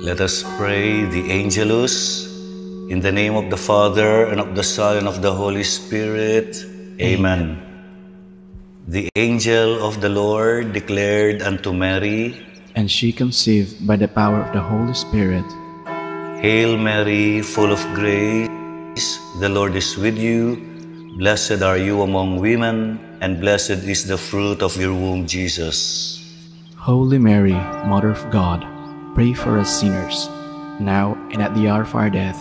Let us pray the Angelus. In the name of the Father, and of the Son, and of the Holy Spirit. Amen. The angel of the Lord declared unto Mary, and she conceived by the power of the Holy Spirit. Hail Mary, full of grace, the Lord is with you. Blessed are you among women, and blessed is the fruit of your womb, Jesus. Holy Mary, Mother of God, pray for us sinners, now and at the hour of our death.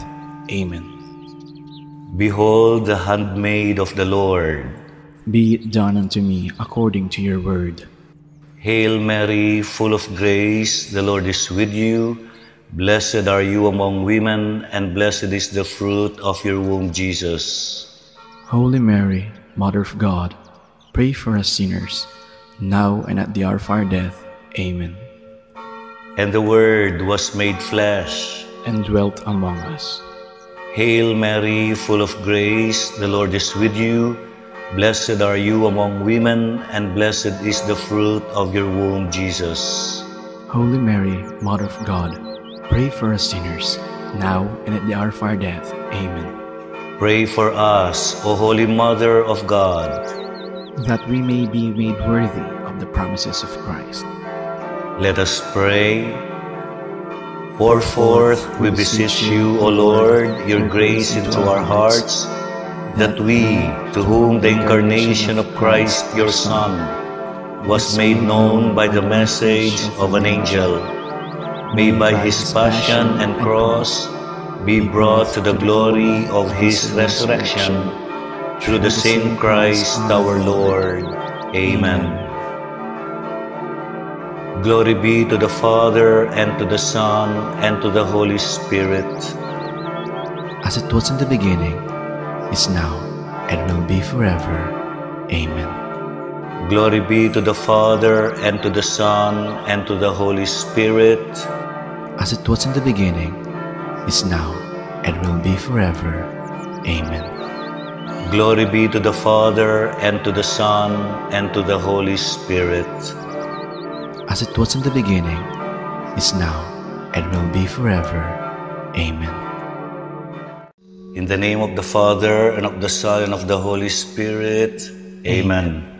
Amen. Behold the handmaid of the Lord. Be it done unto me according to your word. Hail Mary, full of grace, the Lord is with you. Blessed are you among women, and blessed is the fruit of your womb, Jesus. Holy Mary, Mother of God, pray for us sinners, now and at the hour of our death. Amen. And the Word was made flesh, and dwelt among us. Hail Mary, full of grace, the Lord is with you. Blessed are you among women, and blessed is the fruit of your womb, Jesus. Holy Mary, Mother of God, pray for us sinners, now and at the hour of our death. Amen. Pray for us, O Holy Mother of God, that we may be made worthy of the promises of Christ. Let us pray. Pour forth, we beseech you, O Lord, your grace into our hearts, that we, to whom the incarnation of Christ, your Son, was made known by the message of an angel, may by his passion and cross be brought to the glory of his resurrection, through the same Christ our Lord. Amen. Glory be to the Father, and to the Son, and to the Holy Spirit. As it was in the beginning, is now, and will be forever. Amen. Glory be to the Father, and to the Son, and to the Holy Spirit. As it was in the beginning, is now, and will be forever. Amen. Glory be to the Father, and to the Son, and to the Holy Spirit. As it was in the beginning, is now, and will be forever. Amen. In the name of the Father, and of the Son, and of the Holy Spirit. Amen.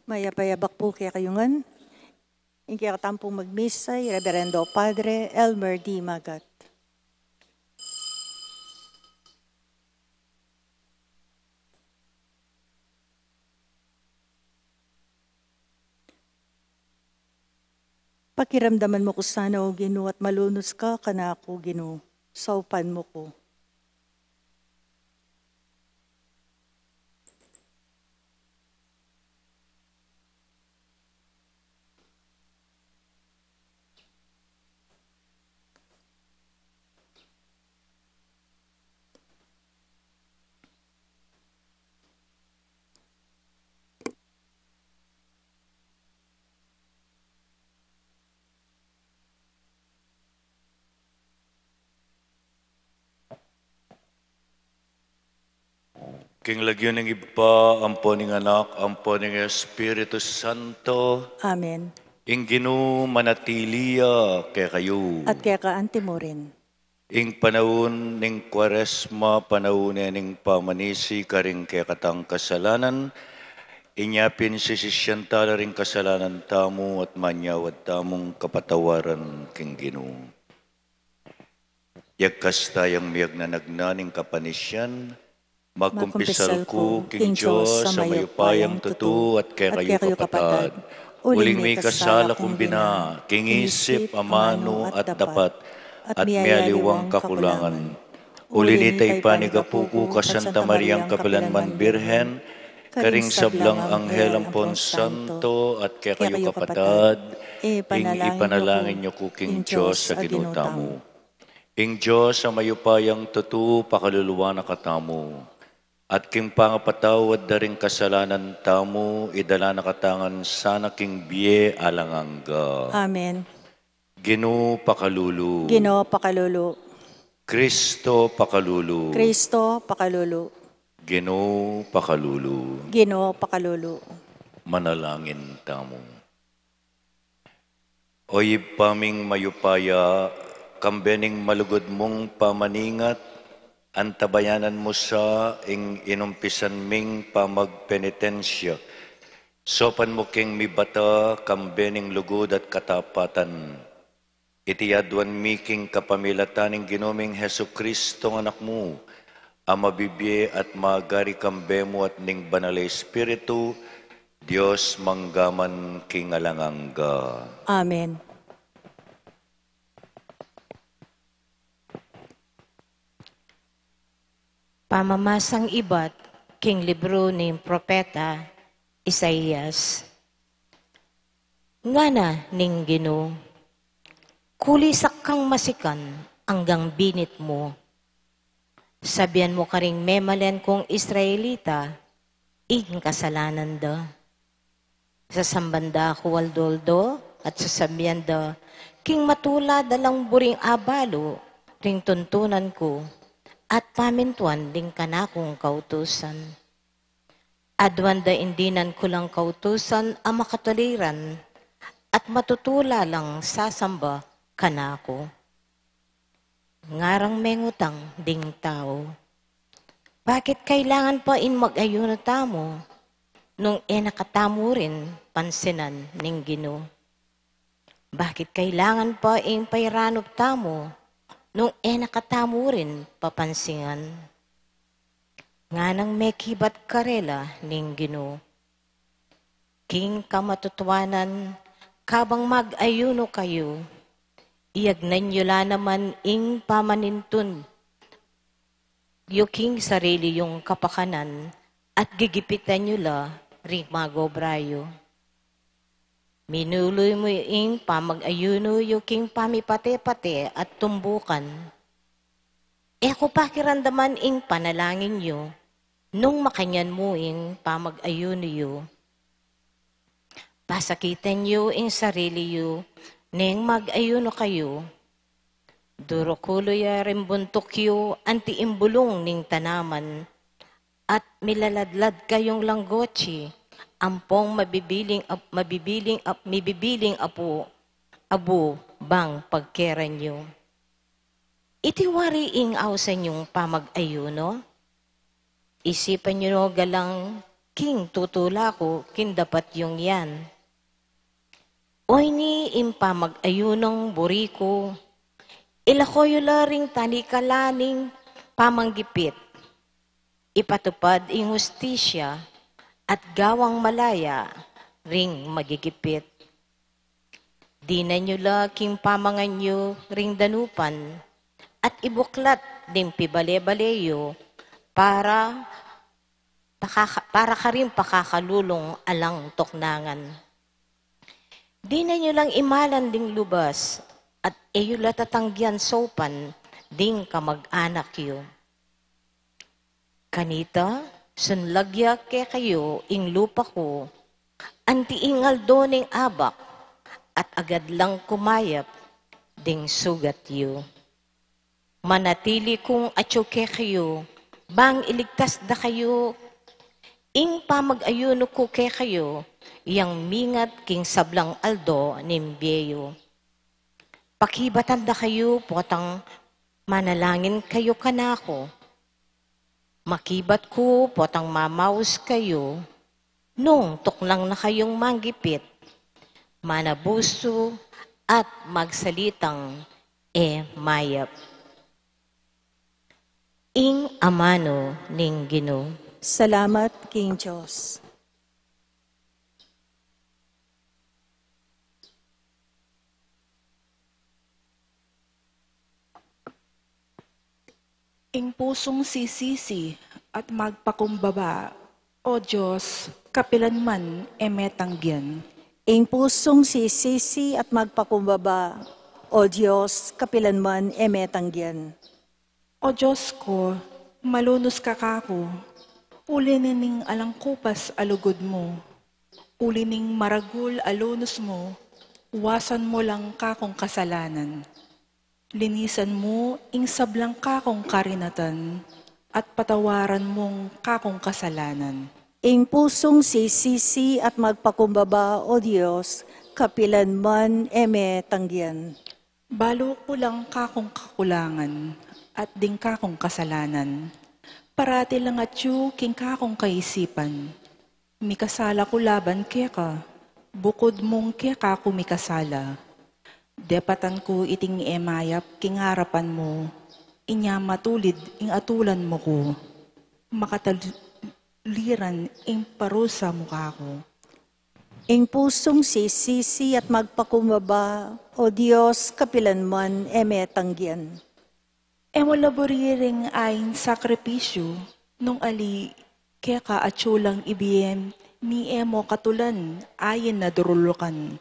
Mayapayabak po kaya kayungan. Inki katampong magmisay, Reverendo Padre Elmer D. Magat. Pakiramdaman mo ko sana o Ginoo at malunos ka kana ako Ginoo. Saupan mo ko. King lagyo ng iba, ampo ng anak, ampo ng Espiritu Santo, Amen. ing Ginoo manatiliya kay kayo. At kaya kaanti mo rin. Ing panahon ning Kwaresma, panahon ning pamanisi karing kay katang kasalanan, inyapin si sisyanta ring kasalanan tamo at manyawad tamong kapatawaran king Ginoo. Yagkas tayong miyag na nagnaning kapanisyan, magkumpisal ko, King Diyos, sa mayupayang tutu at kay kayo kapatad. Uling may kasala kumbina, King isip, amano at dapat, at mialiwang kakulangan. Uli nitay panigapuko ka Santa Mariang Kapilanman Birhen, karing sablang Anghel Ampon Santo at kay kayo kapatad, ing ipanalangin niyo ko, King Diyos, sa ginutamo. Ing Diyos, sa mayupayang tutu, pakaluluwa na katamo. At king pangapatawad da rin kasalanan tamo, idala na katangan sana king biye alangangga. Amen. Ginoo pakalulu. Ginoo pakalulu. Kristo pakalulu. Kristo pakalulu. Ginoo pakalulu. Ginoo pakalulu. Manalangin tamo. Oy paming mayupaya, kambening malugod mong pamaningat, antabayanan mo sa ing inumpisan ming pamagpenitensya. Sopan mo king mibata, kambening lugod at katapatan. Itiyadwan mi king kapamilataning ginuming Heso Kristo anak mo, ang mabibye at magari kambe mo at ning banal Espiritu, Diyos manggaman king alangangga. Amen. Pamamasang ibat, king libro ni Propeta Isaías. Ngana ning Ginoo, kulisak kang masikan hanggang binit mo. Sabihan mo karing memalen kong Israelita, ing kasalanan da. Sasambanda ko waldoldo at sasabihan da, king matula dalang buring abalo, ring tuntunan ko, at pamintuan ding kanakong kautusan. Adwan da indinan ko lang kautusan ang makatuliran at matutula lang sasamba kanako. Ngarang mengutang ding tao. Bakit kailangan pa in mag-ayuno tamo nung nakatamo rin pansinan ning Ginoo? Bakit kailangan pa in pairanop tamo nung nakatamo rin papansingan? Nga nang may kibat karela ning Ginoo. King kamatutuanan, kabang mag-ayuno kayo, iyagnan nyo la naman ing pamanintun. Yuking sarili yung kapakanan at gigipitan nyo la ring magobrayo. Minuloy mo ing pamag-ayuno yuking pamipate-pate at tumbukan. Ako pakirandaman ing panalangin nyo nung makanyan mo ing pamag-ayuno yo. Pasakitan nyo ing sarili yo ning mag-ayuno kayo. Durokulo ya rimbuntok yo anti imbulong ning tanaman at milaladlad kayong langgochi. Ampong mibibiling apo, abo bang pagkeran nyo. Itiwari ing aw sa inyong pamag-ayuno. Isipan nyo galang king tutula ko, kin dapat yung yan. Oy ni impa mag-ayunong buriko, ilakoyo laring tanikalaning pamanggipit, ipatupad ing hustisya at gawang malaya ring magigipit. Di na nyo laking pamanganyo ring danupan at ibuklat din pibale-baleyo para ka rin pakakalulong alang toknangan. Di na nyo lang imalan ding lubas at eyo latatanggian sopan ding kamag-anak yo. Kanita, sunlagya ke kayo ing lupa ko, antiingal doning abak, at agad lang kumayap ding sugat yu. Manatili kong atyoke kayo, bang iligtas da kayo, ing pamag-ayuno ko ke kayo, yang mingat king sablang aldo nimbeyo. Pakibatan da kayo, potang manalangin kayo kanako. Makibat ko, potang mamaus kayo, nung tuklang na kayong manggipit, manabuso at magsalitang mayap. Ing amano ning Ginoo. Salamat, King Diyos. Ing pusong sisisi at magpakumbaba, O Diyos, kapilanman emetanggian. Ing pusong sisisi at magpakumbaba, O Diyos, kapilanman emetanggian. O Diyos ko, malunos ka kako, uli nining alangkupas alugod mo, uli ning maragul alunos mo, wasan mo lang kakong kasalanan. Linisan mo ing sablang kakong karinatan, at patawaran mong kakong kasalanan. Ing pusong sisisi at magpakumbaba, O Diyos, kapilanman emetanggian. Balo ko lang kakong kakulangan, at ding kakong kasalanan. Parati lang at yu king kakong kaisipan. Mikasala ko laban keka, bukod mong keka ko mikasala. Depatan ko iting emayap king harapan mo, inya matulid ing atulan mo ko. Makataliran ing parusa mukha ko. Ing pusong sisisi at magpakumbaba, O Diyos, kapilanman emetanggian. Emo laboriring ayin sakripisyo, nung ali keka at syulang ibiem, ni emo katulan ayin na durulukan.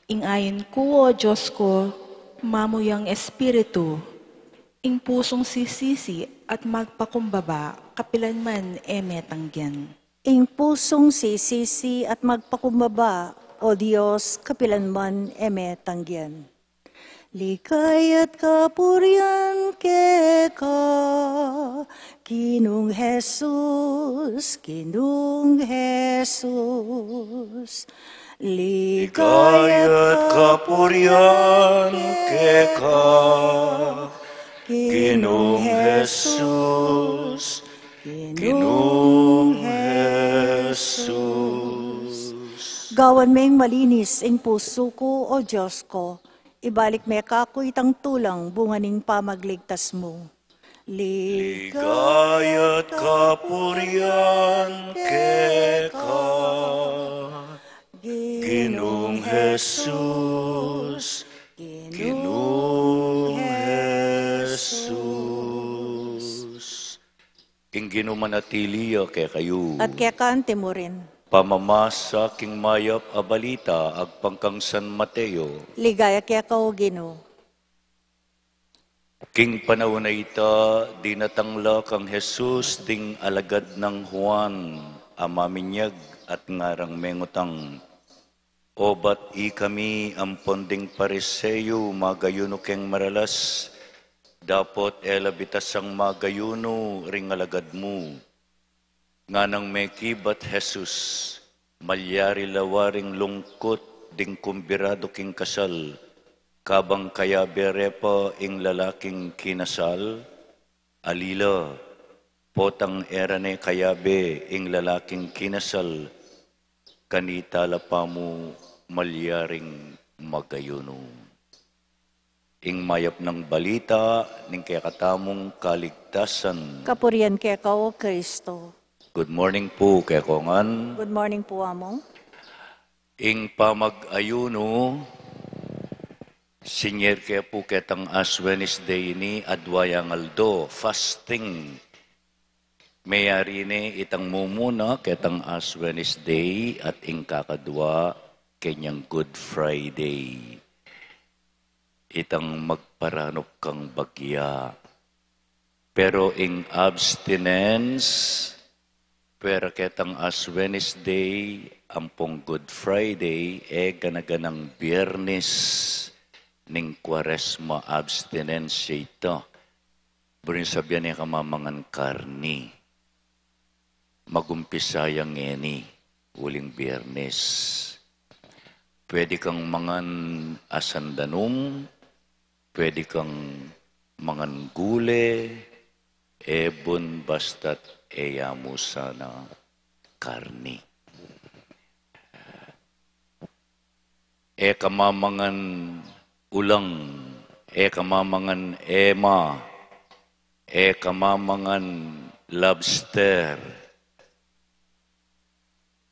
Ing ayin ko, O Diyos ko, mamuyang espiritu, ing pusong sisisi at magpakumbaba, kapilanman emetanggian. Ing pusong sisisi at magpakumbaba, O Diyos, kapilanman emetanggian. Likay at kapurian keka, Ginong Jesus, Ginong Jesus. Likay at kapurian keka, Ginoong Jesus, Ginoong Jesus. Gawan meng malinis ing puso ko, O Diyos ko, ibalik me kako itang tulang bunganing pamagligtas mo. Ligay at kapurian keka, Ginoong Jesus, Ginoong Jesus. King Ginoo manatili kay kayo. At kaya kante mo rin. Pamamasa king mayap a balita agpangkang San Mateo. Ligaya kaya ka, O Ginoo. King panahon na ita, dinatangla kang Jesus ding alagad ng Juan, amaminyag at ngarang mengutang. Obat i kami ang ponding pariseyo, magayuno keng maralas, dapot elabitas ang magayuno ring alagad mo. Nga nang may kibat Jesus, malyari lawaring lungkot ding kumbirado king kasal, kabang kaya berepa ing lalaking kinasal, alila, potang erane kayabe, ing lalaking kinasal, kanitala pa mo malyaring magayuno. Ing mayap ng balita, ning kaya katamong kaligtasan. Kapurian kay ka o Kristo. Good morning po, kaya kongan. Good morning po, Among. Ing pamag-ayuno, sinyer kaya po ketang Ash Wednesday ni Adwayang Aldo, fasting. Mayari ni itang mumuna ketang Ash Wednesday at ing kakadwa kenyang Good Friday. Itang magparanop kang bagya. Pero ing abstinence, pero ketang Ash Wednesday, ampong Good Friday, ganaganang Biyernes, ning Kwaresma abstinence ito. Burin sabihan niya kamamangan karni. Magumpisayang ngeni, uling Biyernes. Pwede kang mangan asandanum, pwede kang mangan gule, ebon basta't eyamu sana karni. Kamamangan ulang, kamamangan ema, kamamangan lobster.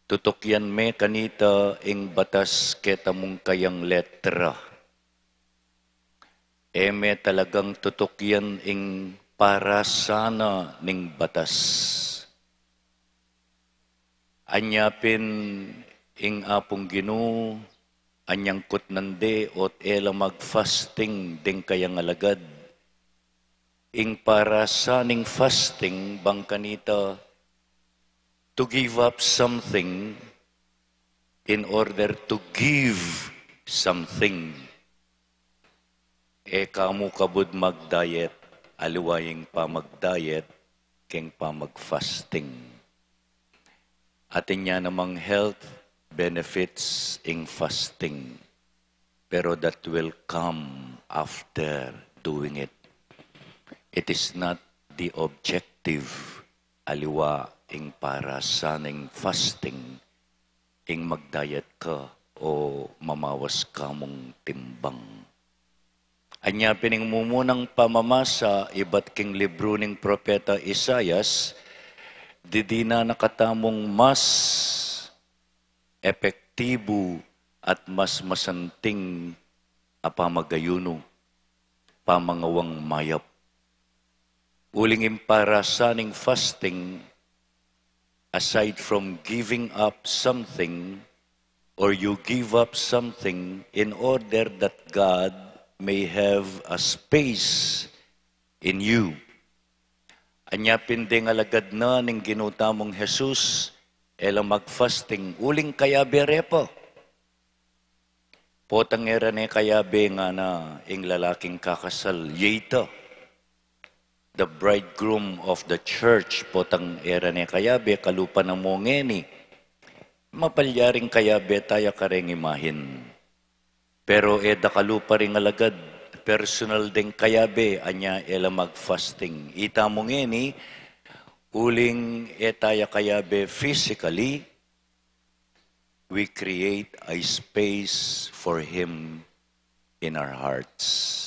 Tutok yan me kanita ing batas keta mong kayang letra. Me talagang tutok yan ing para sana ning batas. Anyapin ing apong Ginoo, anyang kutnande ot ela mag-fasting ding kayang alagad. Ing para sa ning fasting bang kanita to give up something in order to give something. Kamu kabud mag-diet, aliwaying pa mag-diet, keng pa mag-fasting. Atin niya namang health benefits in fasting. Pero that will come after doing it. It is not the objective, aliwa, ing para sa ning fasting, ing mag-diet ka o mamawas ka mong timbang. Anya pining mumunang pamamasa, iba't king libro ning propeta Isayas, di na nakatamong mas epektibo at mas masanting apamagayuno, pamangawang mayap. Uling impara sa ning fasting, aside from giving up something, or you give up something in order that God may have a space in you. Anyapin ding alagad na ning ginutamong Jesus, ela mag-fasting, uling kayabe po. Potang era ne kayabe nga na ing lalaking kakasal, yeta. The bridegroom of the church, potang era ni kayabe, kalupa na mo ngeni. Mapalyaring kayabe tayo kareng imahin. Pero da kalupa ring alagad, personal ding kayabe, anya ela mag-fasting. Ita mo ngeni, uling tayo kayabe physically, we create a space for Him in our hearts.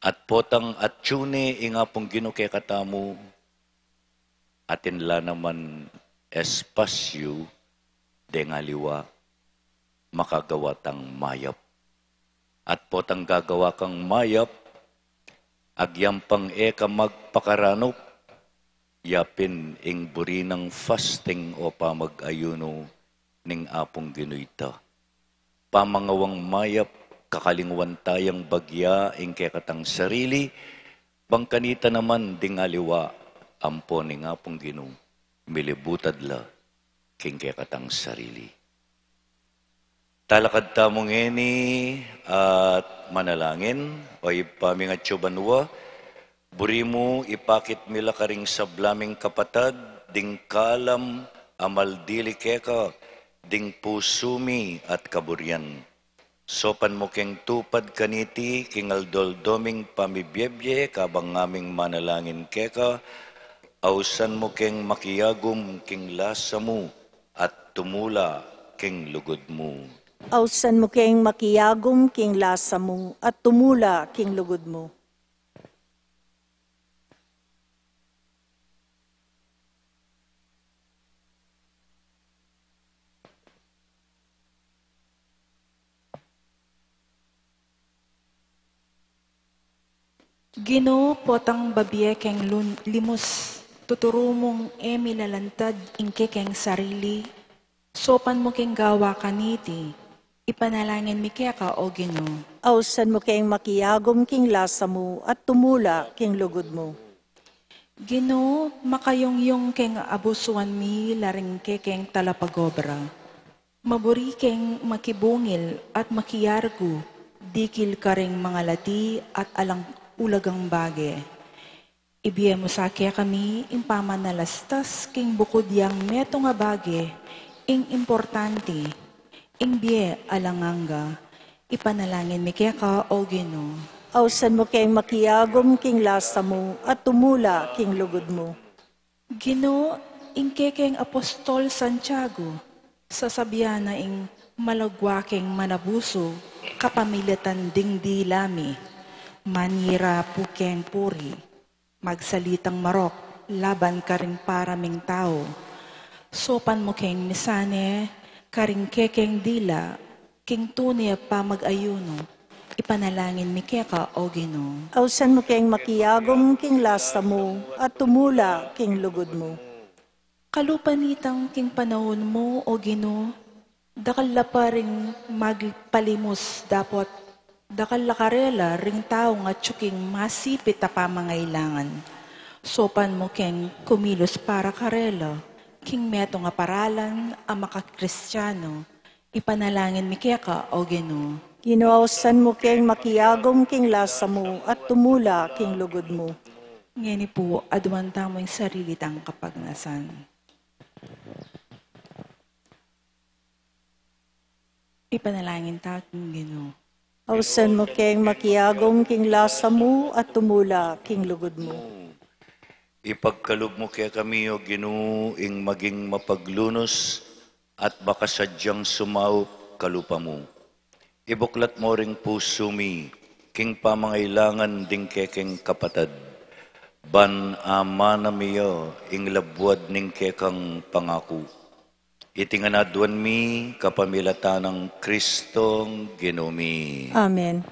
At potang at tune inga pong ginuke katamu, atin la naman espasyo dengaliwa makagawa tang mayap. At potang gagawa kang mayap, agyam pang ka magpakaranop, yapin ing burinang fasting o pamag-ayuno ning apong ginuita. Pamangawang mayap, kakalingwan tayang bagya ing kekatang sarili, bang kanita naman dingaliwa, ampo ni nga pong Ginoo, milibutad la king kekatang sarili. Talakad tamong ngeni at manalangin, o ipaming at banwa, buri mo ipakit mila karing sablaming kapatad, ding kalam amal dili keka, ding pusumi at kaburian. Sopan mo keng tupad kaniti, king aldoldoming pamibiyebye, kabang ngaming manalangin keka, Ausan mo keng makiyagom king lasa mo, at tumula king lugod mo. Ausan mo keng makiyagom king lasa mo, at tumula king lugod mo. Ginoo potang babye keng limos, tuturo mong lalantad ingke keng sarili, sopan mo keng gawa kaniti, ipanalangin mi kaya ka o Ginoo. Ausan mo keng makiyagom king lasa mo, at tumula king lugod mo. Ginoo, makayongyong keng abusuan mi laring keng talapagobra. Maburi keng makibungil at makiyargo, dikil karing mga lati at alang ulagang bage. Ibiya mo sa kaya kami, impaman na lastas, king bukod yang meto nga bage, ing importante, ing biye alanganga, ipanalangin mi kaya ka o Ginoo. Ausan mo keng makiyagom king lasa mo, at tumula king lugod mo. Ginoo, ing kekeng Apostol Santiago, sasabihan na ing malagwaking manabuso, kapamilatan ding dilami, manira pukeng puri, magsalitang marok, laban ka rin paraming tao. Sopan mo keng misane, karing kekeng dila, king tunay pa mag-ayuno, ipanalangin mi keka o Ginoo. Ausan mo keng makiyagom king lasa mo, at tumula king lugod mo. Kalupanitang king panahon mo, o Ginoo, dakal la pa ring magpalimos dapot, dakal la karela ring tao nga tsuking masipit a pamangailangan. Sopan mo keng kumilos para karela, king meto nga paralan a makakristyano, ipanalangin mi kaya ka, o Ginoo. Ginawsan mo keng makiyagom king lasa mo, at tumula king lugod mo. Ngani po, adwanta mo yung sarili tang kapagnasan. Ipanalangin ta king Ginoo. Ausan mo keng makiyagom king lasa mo, at tumula king lugod mo. Ipagkalog mo kaya kami, o Ginoo, ing maging mapaglunos, at baka sadyang sumaup kalupa mo. Ibuklat mo ring puso mi, king pamangailangan ding kekeng kapatad. Ban ama na miyo, ing labwad ning kekang pangako. Itinganadwan mi, kapamilatan ng Kristong Ginumi. Amen.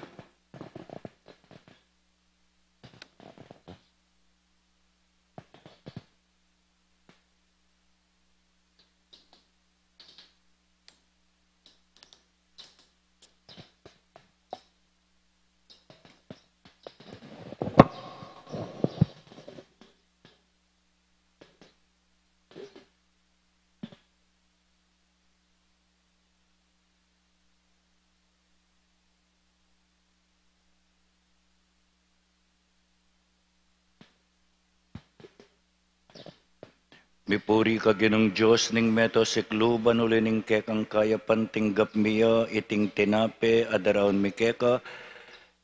Mipuri ka ginong Diyos ning meto sikluban uli ning kekang kaya pantinggap miya iting tinape adaraon mi keka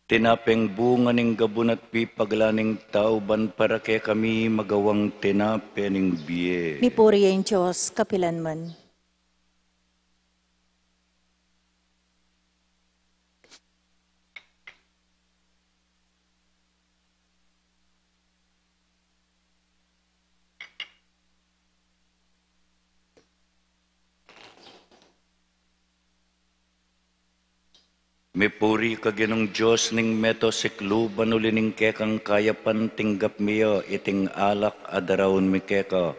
tinapeng bunga ning gabunat pipaglaning tauban para ke kami magawang tinape ning biye. Mipuri ang Diyos, kapilanman. Mipuri ka ginong Diyos ning meto sikluban uli ning kekang kaya pantinggap miya iting alak adaraon mi keka.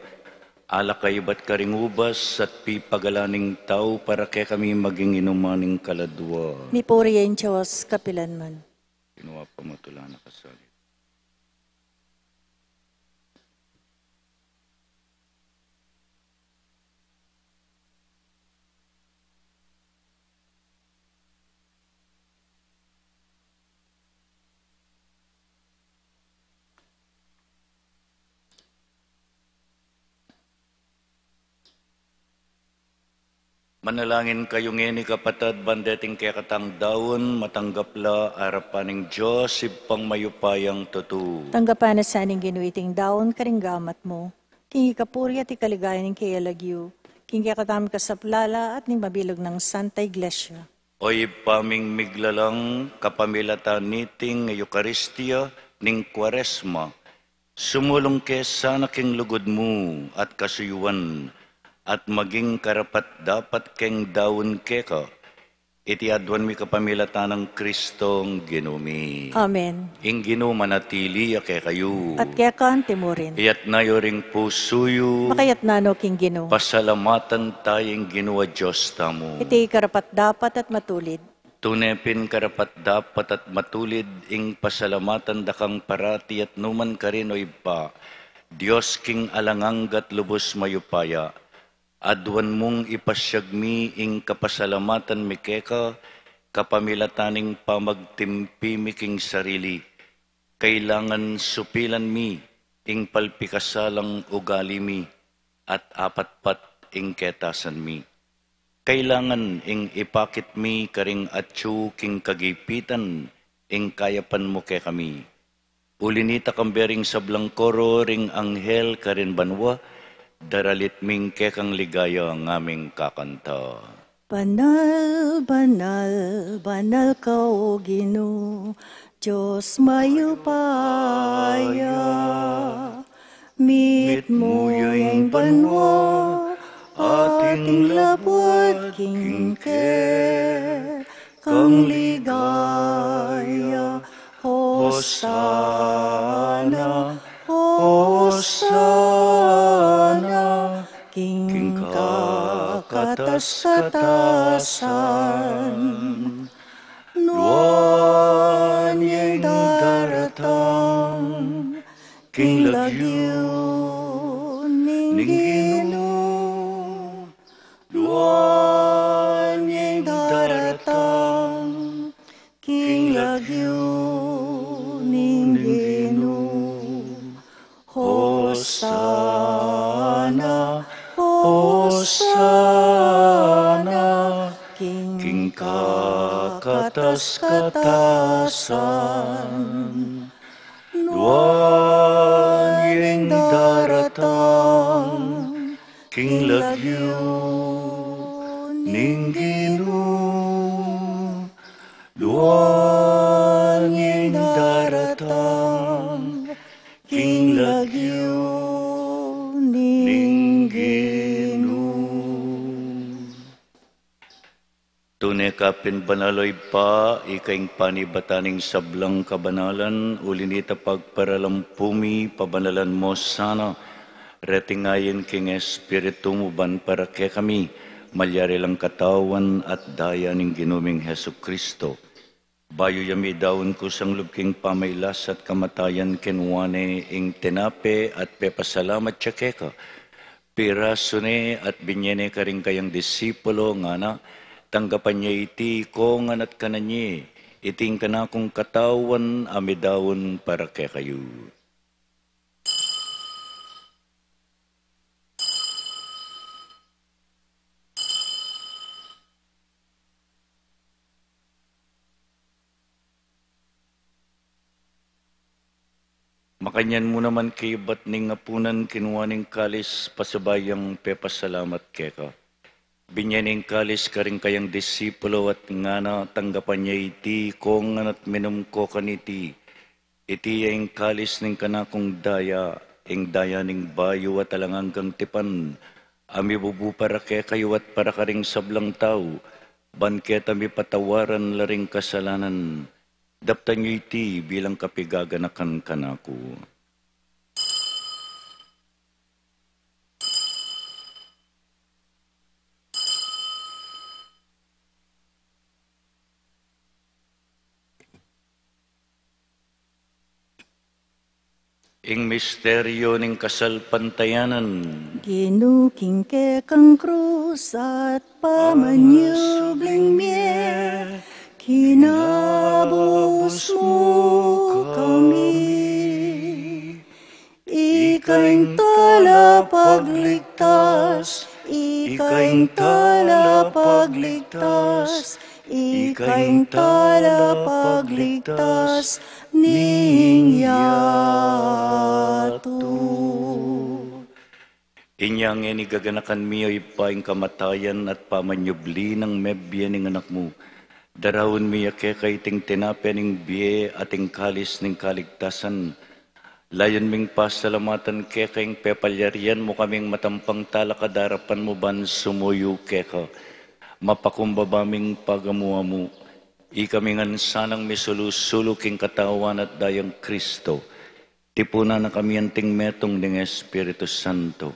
Alak kayo ba't karingubas at pipagalaning tao para ke kami maging inumaning kaladwa. Mipuri ang Diyos, kapilanman. Ginawa pa matula na kasali. Manalangin kayo ngeni kapatad, bandeting kaya katang daon, matanggapla, arapaning Diyos, ipang mayupayang tutu. Tanggapan na sa aning ginuiting daon, karinggamat mo. Kingi kapuri at ikaligayan ng kayalagyo. Kingi katami kasaplala at ning mabilog ng Santa Iglesia. Oy paming miglalang kapamilata niting Eucharistia ning Kwaresma. Sumulong ke sana king lugod mo at kasuyuan at maging karapat dapat keng daon keka. Iti adwan mi kapamilata ng Kristong ginumi. Amen. Ing ginumanatili ake kayo. At kaya kan timurin. Iyat na yoring pusuyo. Makayat nano king gino. Pasalamatan tayong ginawa Diyos tamo. Iti karapat dapat at matulid. Tunepin karapat dapat at matulid ing pasalamatan dakang parati at numan karinoy pa. Diyos king alanganggat lubos mayupaya. Adwan mong ipasyagmi ing kapasalamatan mikeka, kapamilataning pamagtimpi miking sarili. Kailangan supilan mi ing palpikasalang ugali mi at apatpat ing ketasan mi. Kailangan ing ipakit mi karing atsu king kagipitan ing kayapan mo ke kami. Ulinita kambering sablang koro ring anghel karin banwa, daralit ming kekang ligaya ng aming kakanta. Banal, banal, banal ka o Ginoo, Diyos mayupaya. Meet mo yung banwa, ating labot kingke, kang ligaya, Hosana, Hosana, king kakatas-katasan. Nuan yung daratang, king lagyo, ninggino. Nuan yung daratang, king lagyo, ninggino. Hosana, Hosana, king kakatas-katasan. Nuan yung daratang, king lagyo, ninggino. Nuan yung daratang, king lagyo, ninggino. Tunay kapin banaloy pa, ikaing panibataning sablang kabanalan, ulinita pagparalampumi, pabanalan mo sana, retingayin king espiritu mo ban para ke kami, malyari lang katawan at daya ning ginuming Hesu Kristo. Bayo yami daon ko sang lubking pamaylas at kamatayan kenwane ing tenape at pepasalamat tsakeka. Pirasune at binyene karing kayang disipulo nga na, tanggapan niya iti ko nga nat kananye, iting kanakong katawan amidawon para ke kayo. Makanyan mo naman kay ba't ning apunan kinuwaning kalis pasabayang pepasalamat keka. Binyaning kalis karing kayang disipulo at nga na tanggapan niya iti kong at minum ko kaniti. Iti yung kalis ning kanakong daya, ing daya ning bayo at alanganggang tipan. Ami bubu para ke kayo at para karing sablang tao. Banket ami patawaran laring kasalanan. Daptan niyo iti bilang kapigaganakan kanako. Ing misteryo ning kasalpantayanan, Ginuking ke kang krus at pamanyubling mier, kinabos mo kami. Ikaing tala pagligtas, ikaing tala talapagligtas, ikaing talapagligtas, ning yato. Inyang inigaganakan miyo'y paing kamatayan at pamanyubli ng mebye ning anak mo. Darawon miya kay ting tinapya ning biye ating kalis ning kaligtasan. Layon ming pasalamatan kayong pepalyarian mo kaming matampang talakadarapan mo ban sumuyo keka. Mapakumbabaming pagamuha mo. Ikamingan sanang misulusulo king katawan at dayang Kristo. Tipuna na kami anting metong ng Espiritu Santo.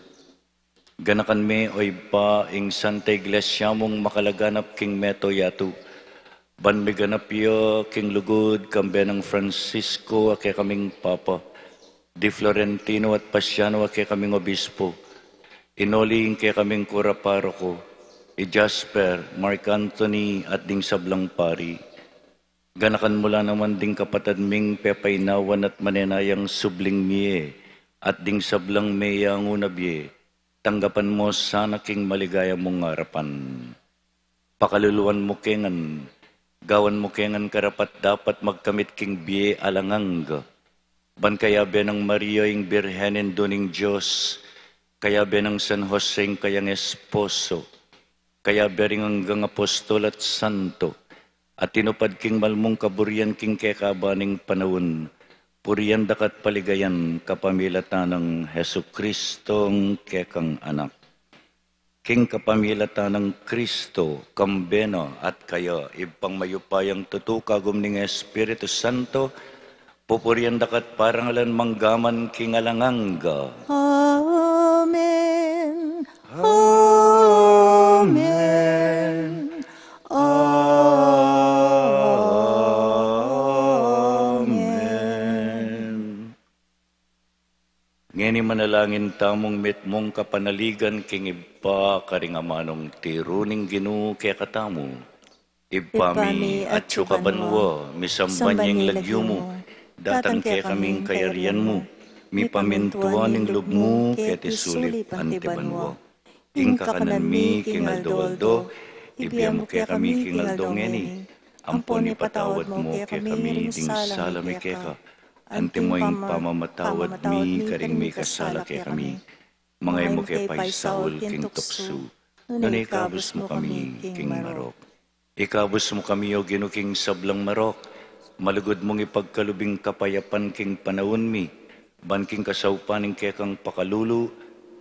Ganakan me oy pa ing Santa Iglesia mong makalaganap king meto yato. Ban mi ganap yo king lugod kambe ng Francisco ake kaming Papa. Di Florentino at Pasiano ake kaming Obispo. Inoling ke kaming Kura Paroko. I Jasper, Mark Anthony at ding sablang pari. Ganakan mula naman ding kapatad ming pepainawan at manenayang subling miye at ding sablang meyang unabye. Tanggapan mo sana king maligaya mong harapan. Pakaluluan mo kengan, gawan mo kengan karapat dapat magkamit king biye alangang. Ban kaya benang Maria ing Birhenin doning Diyos, kaya benang San Jose ing kayang esposo, kaya bering hanggang apostol at santo, at tinupad king malmong kaburian king kekabaning panahon, puriyan dakat paligayan kapamilatan ng Hesu Kristong kekang anak. King kapamilatan ng Kristo, kambeno at kayo, ipang mayupayang tutukagum ning Espiritu Santo, pupuriyan dakat parangalan manggaman king alanganga. Amen. Amen. Ngeni manalangin tamong mitmong kapanaligan king iba karingamanong tiruning Ginoo kaya katamu. Ipami at sukabanwa, misambanyang lagyo mo, datang kaya kaming kayarian mo, mi pamintuan ng loob mo, kaya tisulip antibanwa. Ing kakanan mi king aldo-aldo, ibiyam mo kaya kami king aldongeni, ampon ni patawad mo kaya kami ding salami kaya ka. Ante mo ing pamamatawad mi, karing mi kasala kaya kami. Mangay mo kaya paisaul king tukso, nunay ikabos mo kami king marok. Ikabos mo kami o ginuking sablang marok, malugod mong ipagkalubing kapayapan king panahon mi, ban king kasaupaning kaya kang pakalulu,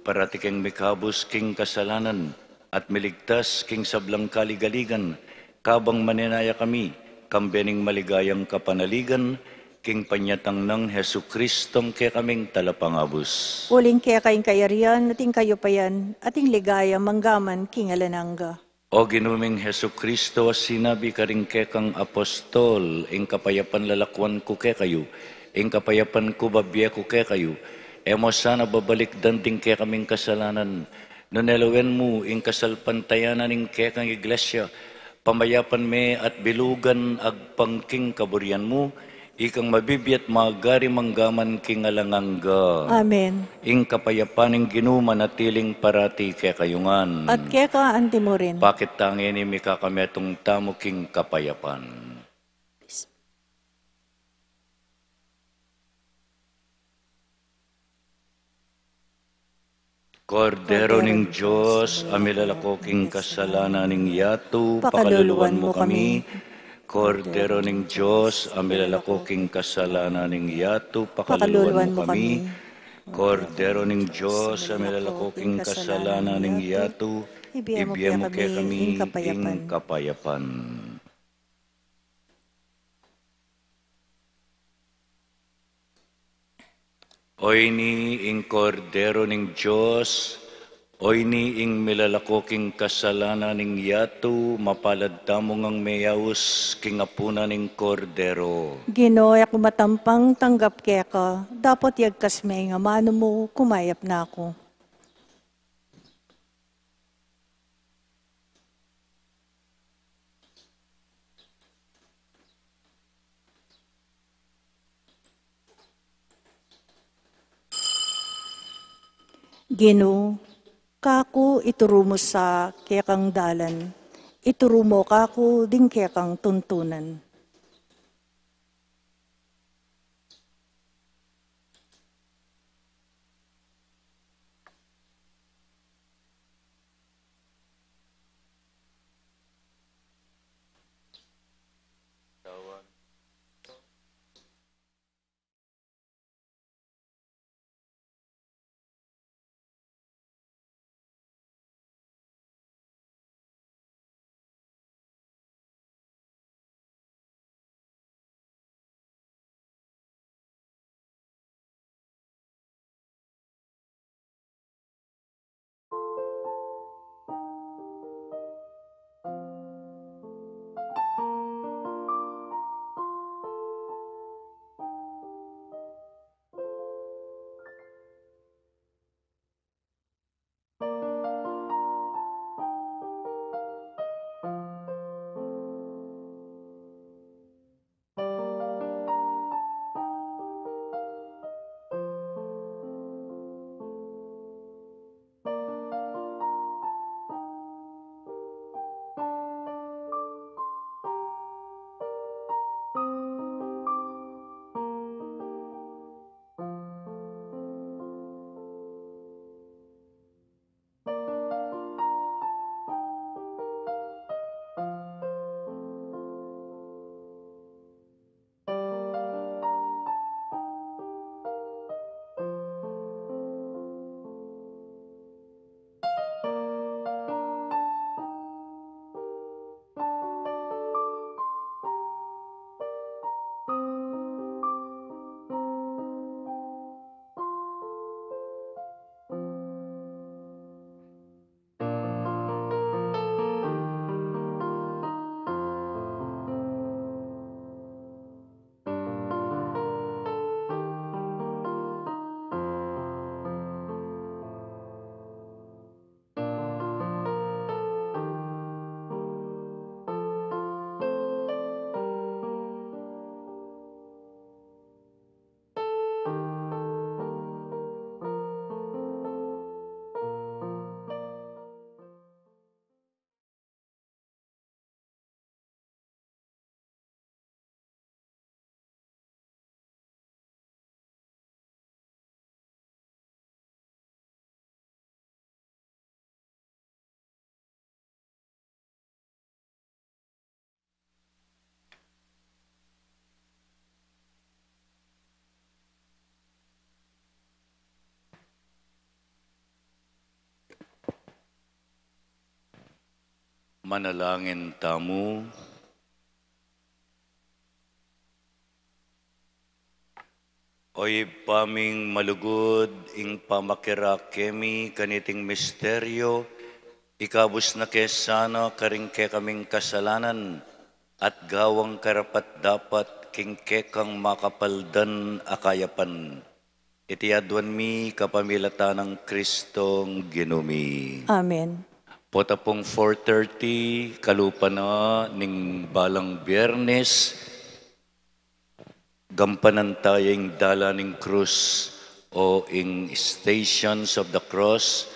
parati kang mikabos king kasalanan, at miligtas king sablang kaligaligan, kabang maninaya kami, kambening maligayang kapanaligan, king panyatang ng Hesu Kristong kaya kaming talapangabos. Uling kaya kayong kayarian, ating kayo pa yan, ating ligaya, manggaman, king alananga. O ginuming Hesu Kristo, sinabi ka rin kaya kang apostol, ing kapayapan lalakwan ko kaya kayo, ing kapayapan ko babya ko kaya kayo, mo sana babalik danding kaya kaming kasalanan, nunelawen mo, ing kasalpantayanan ing kaya kang iglesia, pamayapan me at bilugan agpangking kaburian mo, ikang mabibiyat magari manggaman king alanganga. Amen. Ing kapayapaning ginuman at tiling parati kaya kayungan. At kaya ka anti mo rin. Bakit tangin ni mikakametong tamo king kapayapan? Kordero ning Diyos, amilalako king kasalanan ning yato, pakaluluwan mo kami. Kordero ning Diyos, amilalako king kasalanan ning yato, pakaluluwan mo kami. Kordero ning Diyos, amilalako king kasalanan ning yato, ibiyem mo kaya kami ing kapayapan. Oy ni ing kordero ning Diyos, oy ni ing milalako king kasalanan ning yato, mapalad tamo ngang meyaus king apuna ning kordero. Ginoo, ako matampang tanggap kaya ka, dapat yagkas may nga mano mo, kumayap na ako. Ginoo, Kaku iturumo sa kekang dalan. Iturumo kaku ding kekang tuntunan. Manalangin tamu. Oy paming malugod ing pamakira kemi kaniting misteryo, ikabus na kesana karing ke kaming kasalanan, at gawang karapat dapat king kekang makapaldan akayapan. Itiadwan mi kapamilata ng Kristong ginumi. Amen. Potapong 4:30, kalupa na ning balang Biyernes, gampanan tayong dala ning krus o ing Stations of the Cross,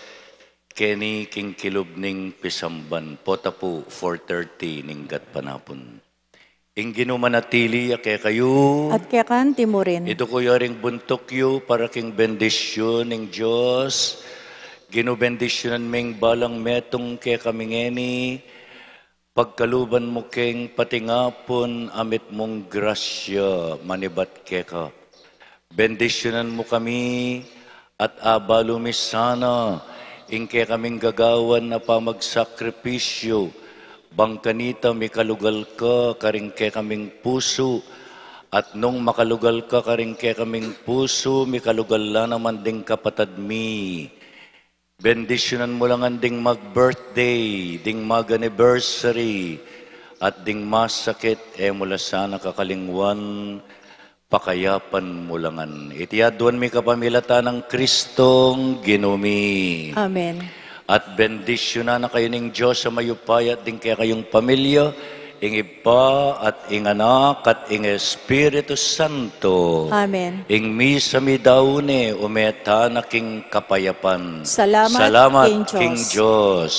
keni king kilub ning pisamban. Potapo 4:30 ning gatpanapon. Ing ginumanatili ake kayo. At kekan timurin. Ito ko yaring buntok yu para king bendisyon ning Diyos. Ginubendisyonan ming balang metong ke kamingeni, pagkaluban mo keng patingapon amit mong grasya manibat ke ka. Bendisyonan mo kami at abalumi sana, ingke kaming gagawan na pamagsakripisyo, bangkanita mi kalugal ka karing ke kaming puso, at nung makalugal ka karing ke kaming puso, mi kalugal la naman ding kapatad mi. Bendisyonan mo lang ang ding mag-birthday, ding mag-anniversary, at ding masakit, mula sana kakalingwan, pakayapan mo langan. Itiadwan mi kapamilata ng Kristong ginumi. Amen. At bendisyonan na kayo ng Diyos sa mayupay at ding kaya kayong pamilya, ing Iba at ing Anak at ing Espiritu Santo. Amen. Ing misa mi daune umeta na king kapayapan. Salamat, Salamat King Diyos. King Diyos.